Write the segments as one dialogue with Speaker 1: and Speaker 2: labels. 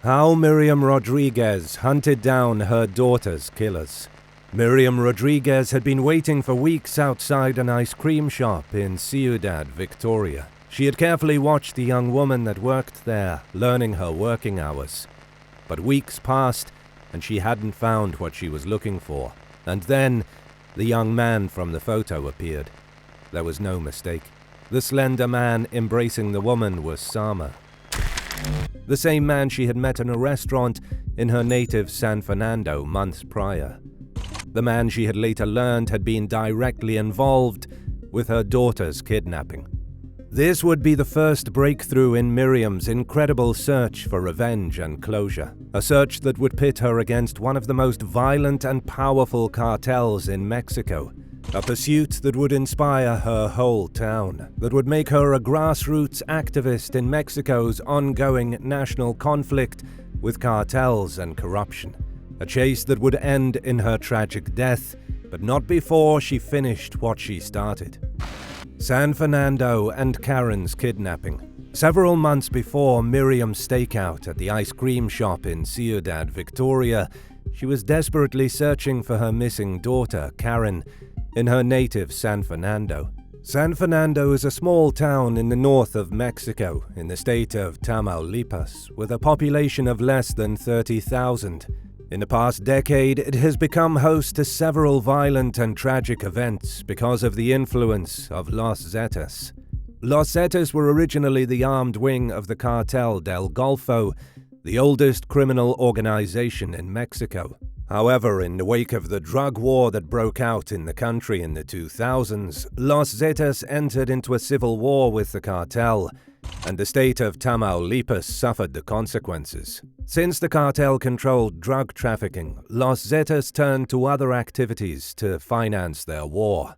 Speaker 1: How Miriam Rodriguez hunted down her daughter's killers. Miriam Rodriguez had been waiting for weeks outside an ice cream shop in Ciudad Victoria. She had carefully watched the young woman that worked there, learning her working hours. But weeks passed, and she hadn't found what she was looking for. And then, the young man from the photo appeared. There was no mistake. The slender man embracing the woman was Sama. The same man she had met in a restaurant in her native San Fernando months prior. The man she had later learned had been directly involved with her daughter's kidnapping. This would be the first breakthrough in Miriam's incredible search for revenge and closure, a search that would pit her against one of the most violent and powerful cartels in Mexico, a pursuit that would inspire her whole town, that would make her a grassroots activist in Mexico's ongoing national conflict with cartels and corruption, a chase that would end in her tragic death, but not before she finished what she started. San Fernando and Karen's kidnapping. Several months before Miriam's stakeout at the ice cream shop in Ciudad Victoria, she was desperately searching for her missing daughter, Karen, in her native San Fernando. San Fernando is a small town in the north of Mexico, in the state of Tamaulipas, with a population of less than 30,000. In the past decade, it has become host to several violent and tragic events because of the influence of Los Zetas. Los Zetas were originally the armed wing of the Cartel del Golfo, the oldest criminal organization in Mexico. However, in the wake of the drug war that broke out in the country in the 2000s, Los Zetas entered into a civil war with the cartel, and the state of Tamaulipas suffered the consequences. Since the cartel controlled drug trafficking, Los Zetas turned to other activities to finance their war.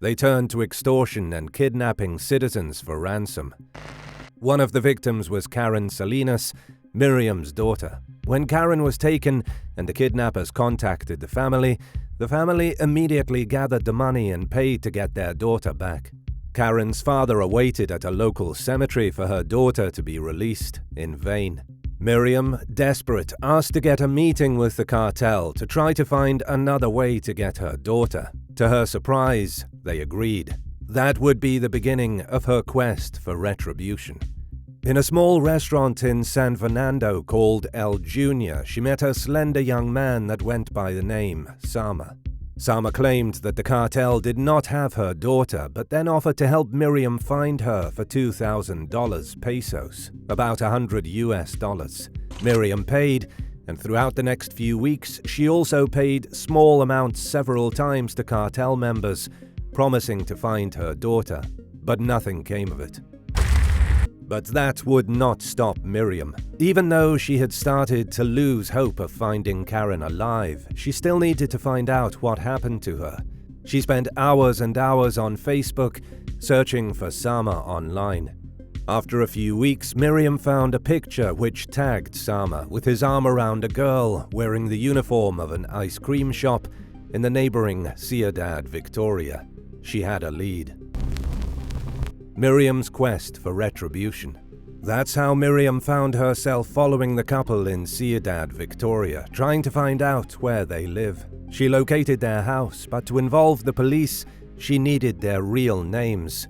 Speaker 1: They turned to extortion and kidnapping citizens for ransom. One of the victims was Karen Salinas, Miriam's daughter. When Karen was taken and the kidnappers contacted the family immediately gathered the money and paid to get their daughter back. Karen's father awaited at a local cemetery for her daughter to be released, in vain. Miriam, desperate, asked to get a meeting with the cartel to try to find another way to get her daughter. To her surprise, they agreed. That would be the beginning of her quest for retribution. In a small restaurant in San Fernando called El Junior, she met a slender young man that went by the name Sama. Sama claimed that the cartel did not have her daughter, but then offered to help Miriam find her for $2,000 pesos, about $100 US. Miriam paid, and throughout the next few weeks, she also paid small amounts several times to cartel members, promising to find her daughter, but nothing came of it. But that would not stop Miriam. Even though she had started to lose hope of finding Karen alive, she still needed to find out what happened to her. She spent hours and hours on Facebook, searching for Sama online. After a few weeks, Miriam found a picture which tagged Sama with his arm around a girl wearing the uniform of an ice cream shop in the neighboring Ciudad Victoria. She had a lead. Miriam's quest for retribution. That's how Miriam found herself following the couple in Ciudad Victoria, trying to find out where they live. She located their house, but to involve the police, she needed their real names.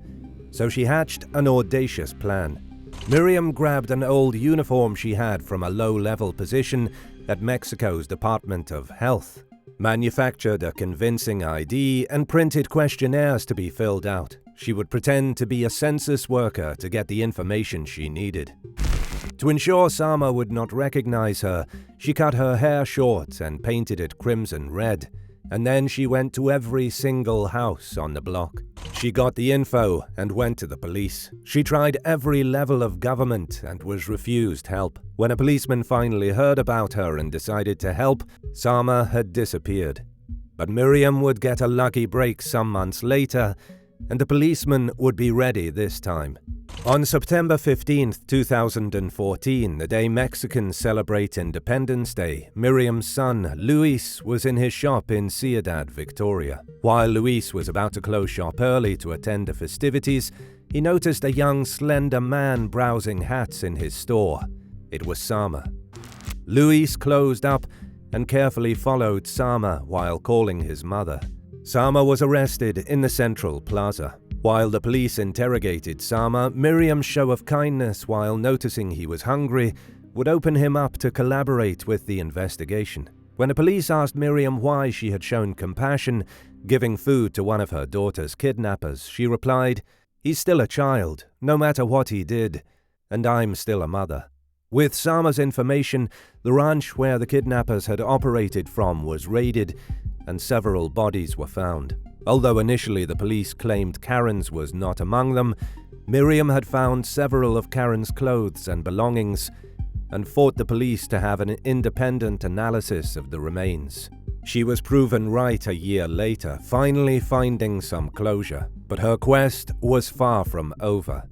Speaker 1: So she hatched an audacious plan. Miriam grabbed an old uniform she had from a low-level position at Mexico's Department of Health, manufactured a convincing ID, and printed questionnaires to be filled out. She would pretend to be a census worker to get the information she needed. To ensure Sama would not recognize her, she cut her hair short and painted it crimson red, and then she went to every single house on the block. She got the info and went to the police. She tried every level of government and was refused help. When a policeman finally heard about her and decided to help, Sama had disappeared. But Miriam would get a lucky break some months later, and the policeman would be ready this time. On September 15, 2014, the day Mexicans celebrate Independence Day, Miriam's son, Luis, was in his shop in Ciudad Victoria. While Luis was about to close shop early to attend the festivities, he noticed a young, slender man browsing hats in his store. It was Sama. Luis closed up and carefully followed Sama while calling his mother. Sama was arrested in the central plaza. While the police interrogated Sama, Miriam's show of kindness while noticing he was hungry would open him up to collaborate with the investigation. When the police asked Miriam why she had shown compassion, giving food to one of her daughter's kidnappers, she replied, "He's still a child, no matter what he did, and I'm still a mother." With Sama's information, the ranch where the kidnappers had operated from was raided, and several bodies were found. Although initially the police claimed Karen's was not among them, Miriam had found several of Karen's clothes and belongings and fought the police to have an independent analysis of the remains. She was proven right a year later, finally finding some closure, but her quest was far from over.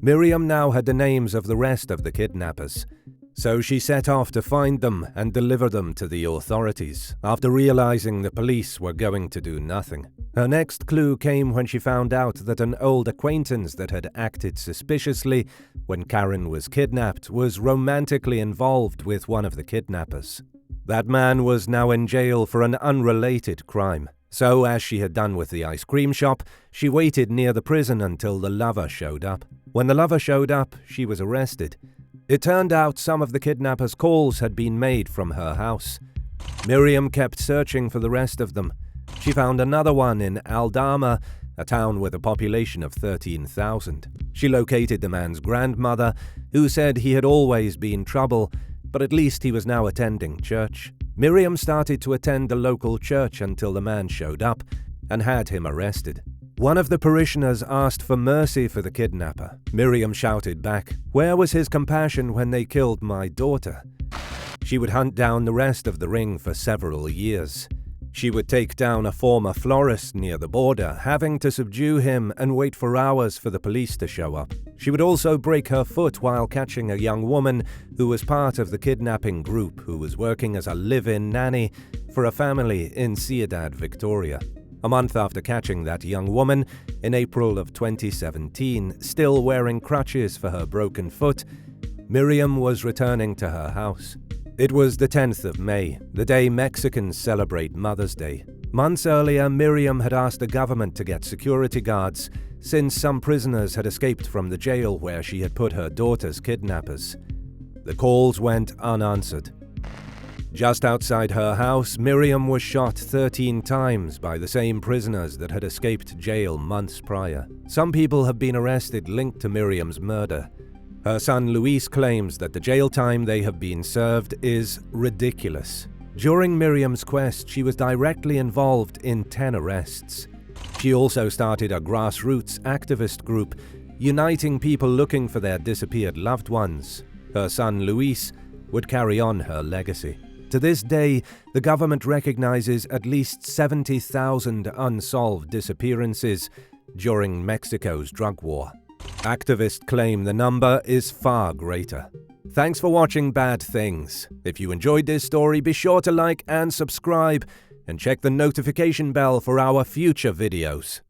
Speaker 1: Miriam now had the names of the rest of the kidnappers, so she set off to find them and deliver them to the authorities, after realizing the police were going to do nothing. Her next clue came when she found out that an old acquaintance that had acted suspiciously when Karen was kidnapped was romantically involved with one of the kidnappers. That man was now in jail for an unrelated crime. So, as she had done with the ice cream shop, she waited near the prison until the lover showed up. When the lover showed up, she was arrested. It turned out some of the kidnappers' calls had been made from her house. Miriam kept searching for the rest of them. She found another one in Aldama, a town with a population of 13,000. She located the man's grandmother, who said he had always been trouble, but at least he was now attending church. Miriam started to attend the local church until the man showed up and had him arrested. One of the parishioners asked for mercy for the kidnapper. Miriam shouted back, "Where was his compassion when they killed my daughter?" She would hunt down the rest of the ring for several years. She would take down a former florist near the border, having to subdue him and wait for hours for the police to show up. She would also break her foot while catching a young woman who was part of the kidnapping group who was working as a live-in nanny for a family in Ciudad Victoria. A month after catching that young woman, in April of 2017, still wearing crutches for her broken foot, Miriam was returning to her house. It was the 10th of May, the day Mexicans celebrate Mother's Day. Months earlier, Miriam had asked the government to get security guards, since some prisoners had escaped from the jail where she had put her daughter's kidnappers. The calls went unanswered. Just outside her house, Miriam was shot 13 times by the same prisoners that had escaped jail months prior. Some people have been arrested linked to Miriam's murder. Her son Luis claims that the jail time they have been served is ridiculous. During Miriam's quest, she was directly involved in 10 arrests. She also started a grassroots activist group, uniting people looking for their disappeared loved ones. Her son Luis would carry on her legacy. To this day, the government recognizes at least 70,000 unsolved disappearances during Mexico's drug war. Activists claim the number is far greater. Thanks for watching Bad Things. If you enjoyed this story, be sure to like and subscribe, and check the notification bell for our future videos.